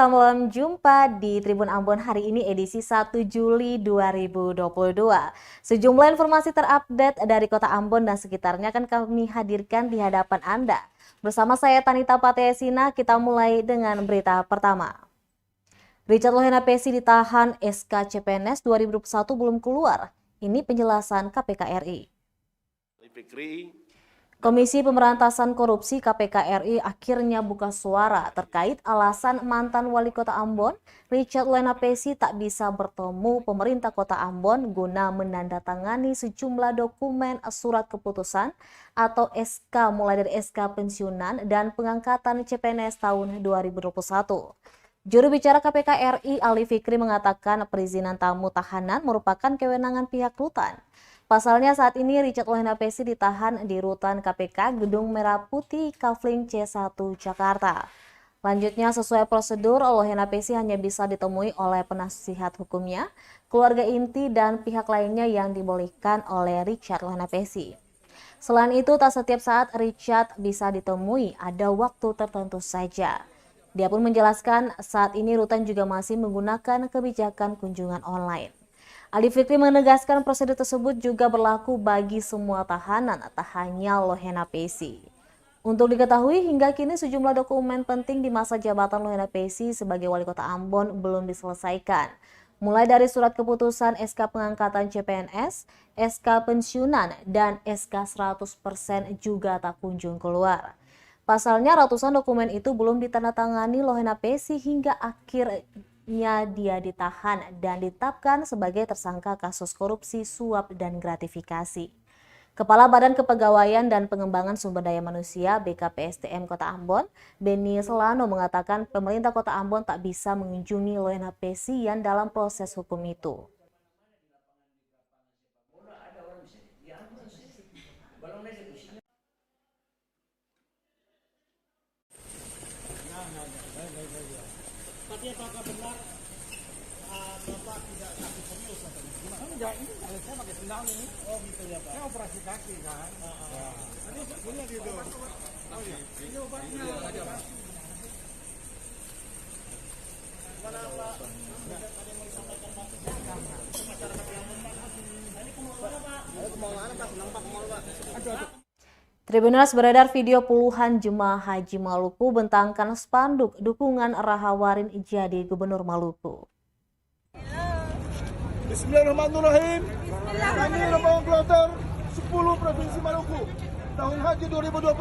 Selamat jumpa di Tribun Ambon hari ini edisi 1 Juli 2022. Sejumlah informasi terupdate dari Kota Ambon dan sekitarnya akan kami hadirkan di hadapan Anda. Bersama saya Tanita Patesina, kita mulai dengan berita pertama. Richard Lohena Pesi ditahan SK CPNS 2021 belum keluar. Ini penjelasan KPK RI. Komisi Pemberantasan Korupsi KPK RI akhirnya buka suara terkait alasan mantan Wali Kota Ambon, Richard Lohena Pesi tak bisa bertemu pemerintah Kota Ambon guna menandatangani sejumlah dokumen surat keputusan atau SK mulai dari SK pensiunan dan pengangkatan CPNS tahun 2021. Juru bicara KPK RI Ali Fikri mengatakan perizinan tamu tahanan merupakan kewenangan pihak rutan. Pasalnya saat ini Richard Lohena Pesi ditahan di rutan KPK Gedung Merah Putih Kafling C1 Jakarta. Lanjutnya sesuai prosedur Lohena Pesi hanya bisa ditemui oleh penasihat hukumnya, keluarga inti dan pihak lainnya yang dibolehkan oleh Richard Lohena Pesi. Selain itu tak setiap saat Richard bisa ditemui, ada waktu tertentu saja. Dia pun menjelaskan saat ini rutan juga masih menggunakan kebijakan kunjungan online. Ali Fikri menegaskan prosedur tersebut juga berlaku bagi semua tahanan, tak hanya Lohena Pesi. Untuk diketahui, hingga kini sejumlah dokumen penting di masa jabatan Lohena Pesi sebagai Wali Kota Ambon belum diselesaikan. Mulai dari surat keputusan SK pengangkatan CPNS, SK pensiunan, dan SK 100% juga tak kunjung keluar. Pasalnya ratusan dokumen itu belum ditandatangani Lohena Pesi hingga akhirnya dia ditahan dan ditetapkan sebagai tersangka kasus korupsi suap dan gratifikasi. Kepala Badan Kepegawaian dan Pengembangan Sumber Daya Manusia BKPSDM Kota Ambon, Beni Selano mengatakan pemerintah Kota Ambon tak bisa mengunjungi Lohena Pesi yang dalam proses hukum itu. Tapi apakah benar Bapak tidak kaki serius atau gimana? Enggak, ini kalau saya pakai sendal ini. Oh gitu ya Pak. Saya operasi kaki kan. Ini gitu. Oh iya. Ini obatnya. Ada Pak. Mana Pak? Ada yang mau disampaikan Pak? Masyarakat yang Pak. Ini kemauan Pak. Kemauan Pak. Senang Pak kemauan Pak. Aduh. Tribunnews beredar video puluhan jemaah haji Maluku bentangkan spanduk dukungan Rahawarin jadi Gubernur Maluku. Bismillahirrahmanirrahim. Kami rombongan kloter 10 Provinsi Maluku tahun haji 2022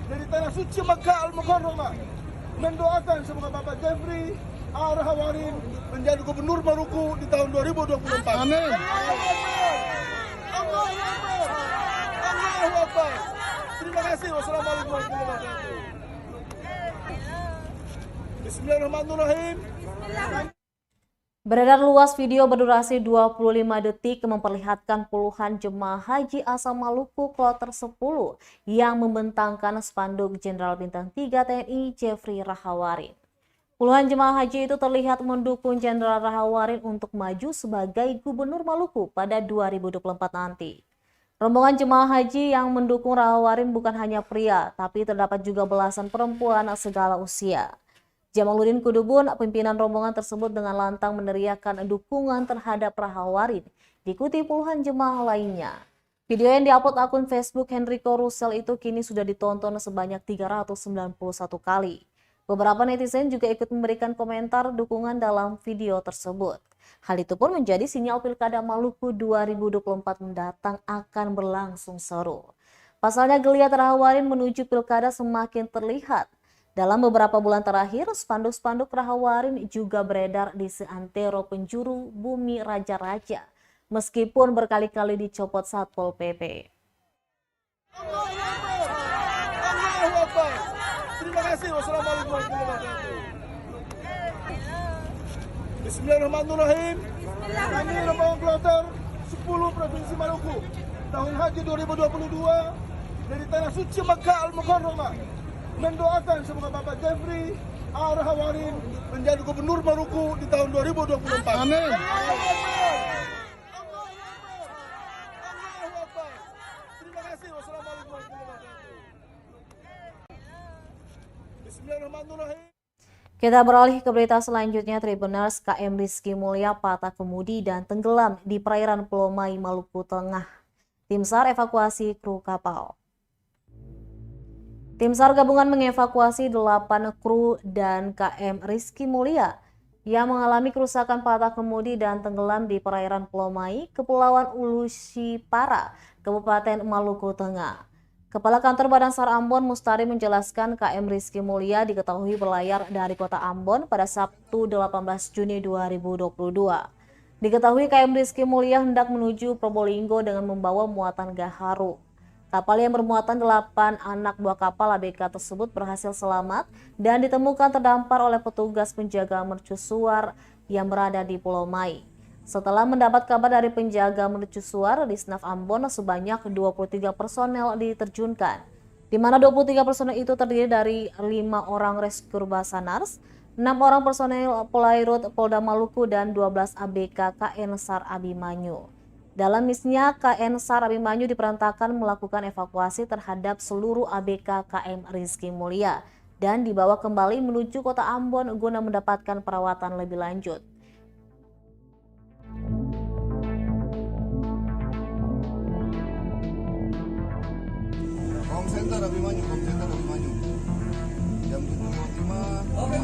dari tanah suci Makkah Al-Mukarramah mendoakan semoga Bapak Jeffrey Rahawarin menjadi Gubernur Maluku di tahun 2024. Amin. Allahu Akbar. Allahu Akbar. Terima kasih. Wassalamualaikum warahmatullahi wabarakatuh. Bismillahirrahmanirrahim. Beredar luas video berdurasi 25 detik memperlihatkan puluhan jemaah haji asal Maluku kloter 10 yang membentangkan spanduk Jenderal Bintang 3 TNI Jeffrey Rahawarin. Puluhan jemaah haji itu terlihat mendukung Jenderal Rahawarin untuk maju sebagai Gubernur Maluku pada 2024 nanti. Rombongan jemaah haji yang mendukung Rahawarin bukan hanya pria, tapi terdapat juga belasan perempuan segala usia. Jamaluddin Kudubun, pimpinan rombongan tersebut dengan lantang meneriakkan dukungan terhadap Rahawarin, diikuti puluhan jemaah lainnya. Video yang diupload akun Facebook Henrico Russell itu kini sudah ditonton sebanyak 391 kali. Beberapa netizen juga ikut memberikan komentar dukungan dalam video tersebut. Hal itu pun menjadi sinyal Pilkada Maluku 2024 mendatang akan berlangsung seru. Pasalnya geliat Rahawarin menuju Pilkada semakin terlihat. Dalam beberapa bulan terakhir, spanduk-spanduk Rahawarin juga beredar di seantero penjuru bumi raja-raja, meskipun berkali-kali dicopot Satpol PP. Allahu Akbar. Terima kasih. Wassalamualaikum warahmatullahi wabarakatuh. Bismillahirrahmanirrahim. Kami rombongan kloter 10 Provinsi Maluku tahun haji 2022 dari tanah suci Makkah Al-Mukarramah mendoakan semoga Bapak Jeffrey Rahawarin menjadi Gubernur Maluku di tahun 2024. Amin. Allahu Akbar. Terima kasih. Wassalamualaikum warahmatullahi wabarakatuh. Bismillahirrahmanirrahim. Kita beralih ke berita selanjutnya. Tribuners, KM Rizky Mulya patah kemudi dan tenggelam di perairan Pulau Mai, Maluku Tengah. Tim SAR evakuasi kru kapal. Tim SAR gabungan mengevakuasi 8 kru dan KM Rizky Mulya yang mengalami kerusakan patah kemudi dan tenggelam di perairan Pulau Mai, Kepulauan Ulusipara, Kabupaten Maluku Tengah. Kepala Kantor Badan SAR Ambon Mustari menjelaskan KM Rizky Mulya diketahui berlayar dari kota Ambon pada Sabtu 18 Juni 2022. Diketahui KM Rizky Mulya hendak menuju Probolinggo dengan membawa muatan gaharu. Kapal yang bermuatan 8 anak buah kapal ABK tersebut berhasil selamat dan ditemukan terdampar oleh petugas penjaga mercusuar yang berada di Pulau Mai. Setelah mendapat kabar dari penjaga mercusuar di Snaf Ambon, sebanyak 23 personel diterjunkan, di mana 23 personel itu terdiri dari 5 orang Rescue Basarnas, 6 orang personel Polairut Polda Maluku, dan 12 ABK KN SAR Abimanyu. Dalam misinya, KN SAR Abimanyu diperintahkan melakukan evakuasi terhadap seluruh ABK KM Rizky Mulya dan dibawa kembali menuju kota Ambon guna mendapatkan perawatan lebih lanjut. Home Center Abimanyu, jam 7.05. Oke,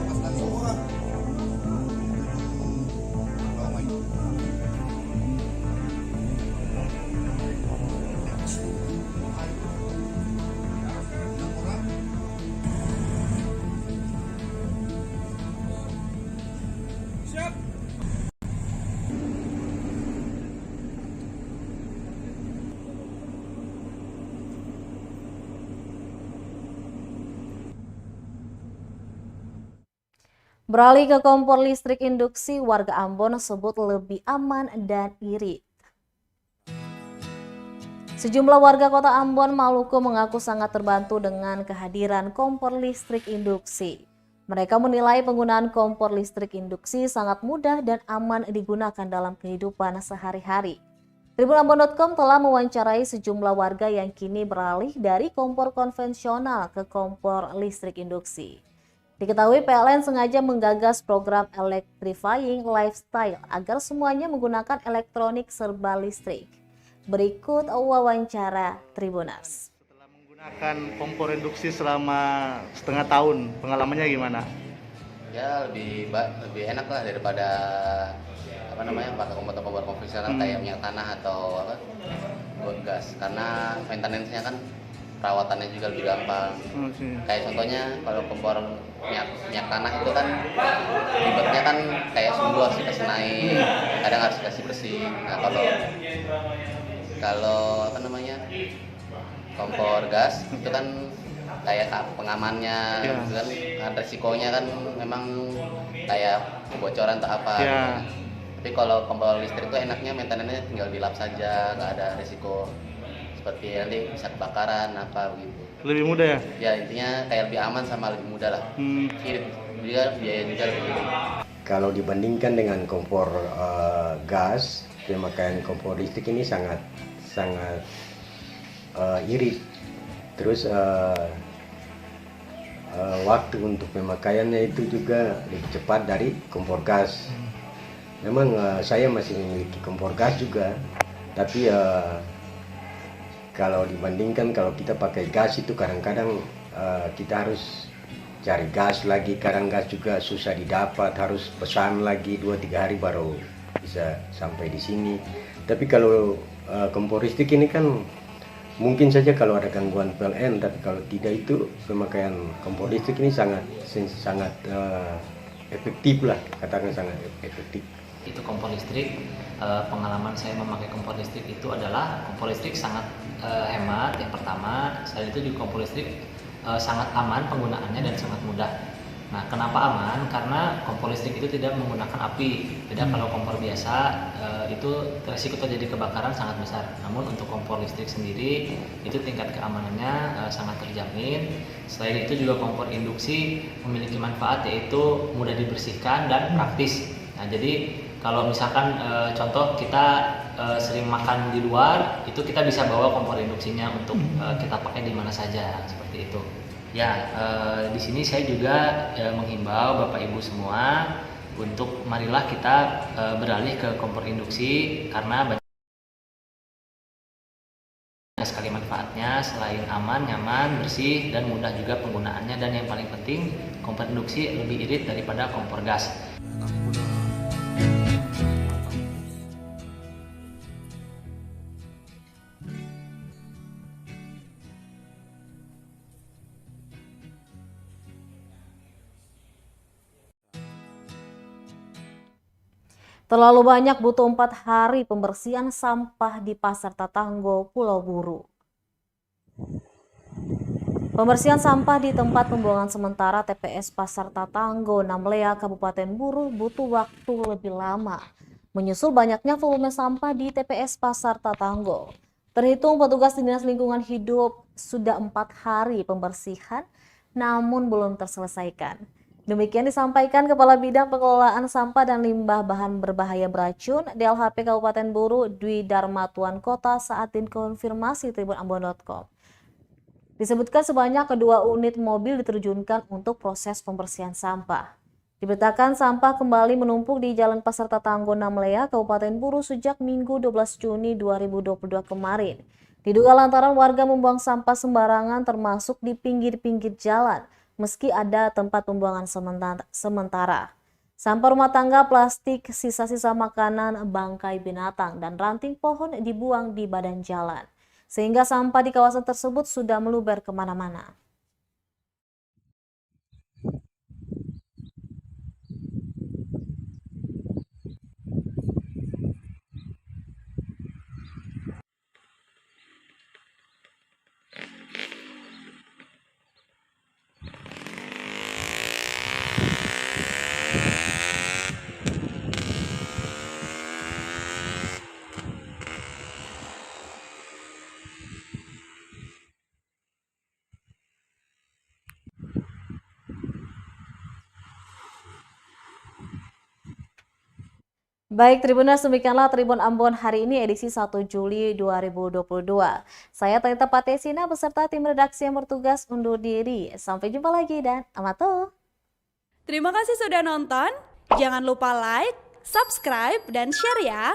pas dari semua. Beralih ke kompor listrik induksi, warga Ambon sebut lebih aman dan irit. Sejumlah warga kota Ambon, Maluku mengaku sangat terbantu dengan kehadiran kompor listrik induksi. Mereka menilai penggunaan kompor listrik induksi sangat mudah dan aman digunakan dalam kehidupan sehari-hari. Tribunambon.com telah mewawancarai sejumlah warga yang kini beralih dari kompor konvensional ke kompor listrik induksi. Diketahui PLN sengaja menggagas program Electrifying Lifestyle agar semuanya menggunakan elektronik serba listrik. Berikut wawancara Tribuners. Setelah menggunakan kompor induksi selama setengah tahun, pengalamannya gimana? Ya lebih enak lah daripada pakai kompor konvensional kayak minyak tanah atau buat gas, karena maintenance-nya kan perawatannya juga lebih gampang. Kayak contohnya kalau kompor minyak tanah itu kan ribetnya kan kayak sumbu harus dikasih naik, kadang harus dikasih bersih. Nah kalau kompor gas itu kan kayak pengamannya gitu kan, resikonya kan memang kayak kebocoran atau apa. Tapi kalau kompor listrik itu enaknya maintenance-nya tinggal dilap saja, nggak ada risiko seperti nanti bisa kebakaran apa begitu. Lebih mudah ya? Ya intinya kayak lebih aman sama lebih mudah lah. Irit juga, biaya juga lebih irit. Kalau dibandingkan dengan kompor gas, pemakaian kompor listrik ini sangat irit. Terus waktu untuk pemakaiannya itu juga lebih cepat dari kompor gas. Memang saya masih memiliki kompor gas juga, tapi kalau dibandingkan kalau kita pakai gas itu kadang-kadang kita harus cari gas lagi, kadang gas juga susah didapat, harus pesan lagi 2-3 hari baru bisa sampai di sini. Tapi kalau kompor listrik ini kan mungkin saja kalau ada gangguan PLN, tapi kalau tidak itu pemakaian kompor listrik ini sangat efektif lah, katakan sangat efektif. Itu kompor listrik, pengalaman saya memakai kompor listrik itu adalah kompor listrik sangat hemat. Yang pertama, selain itu juga kompor listrik sangat aman penggunaannya dan sangat mudah. Nah, kenapa aman? Karena kompor listrik itu tidak menggunakan api. Beda kalau kompor biasa, itu resiko terjadi kebakaran sangat besar. Namun untuk kompor listrik sendiri, itu tingkat keamanannya sangat terjamin. Selain itu juga kompor induksi memiliki manfaat, yaitu mudah dibersihkan dan praktis. Nah, jadi kalau misalkan contoh kita sering makan di luar, itu kita bisa bawa kompor induksinya untuk kita pakai di mana saja, seperti itu. Ya, di sini saya juga menghimbau Bapak Ibu semua untuk marilah kita beralih ke kompor induksi karena banyak sekali manfaatnya. Selain aman, nyaman, bersih, dan mudah juga penggunaannya, dan yang paling penting kompor induksi lebih irit daripada kompor gas. Terlalu banyak, butuh 4 hari pembersihan sampah di Pasar Tatanggo, Pulau Buru. Pembersihan sampah di tempat pembuangan sementara TPS Pasar Tatanggo, Namlea, Kabupaten Buru butuh waktu lebih lama. Menyusul banyaknya volume sampah di TPS Pasar Tatanggo. Terhitung petugas Dinas Lingkungan Hidup sudah 4 hari pembersihan, namun belum terselesaikan. Demikian disampaikan Kepala Bidang Pengelolaan Sampah dan Limbah Bahan Berbahaya Beracun DLHP Kabupaten Buru Dwi Darmatuan Kota saat dikonfirmasi tribunambon.com. Disebutkan sebanyak 2 unit mobil diterjunkan untuk proses pembersihan sampah. Diberitakan sampah kembali menumpuk di Jalan Pasar Tatanggo Namlea, Kabupaten Buru sejak Minggu 12 Juni 2022 kemarin. Diduga lantaran warga membuang sampah sembarangan termasuk di pinggir-pinggir jalan, meski ada tempat pembuangan sementara. Sampah rumah tangga, plastik, sisa-sisa makanan, bangkai binatang, dan ranting pohon dibuang di badan jalan. Sehingga sampah di kawasan tersebut sudah meluber kemana-mana. Baik Tribuners, demikianlah Tribun Ambon hari ini edisi 1 Juli 2022. Saya Talita Patesina beserta tim redaksi yang bertugas undur diri. Sampai jumpa lagi dan amato. Terima kasih sudah nonton. Jangan lupa like, subscribe, dan share ya.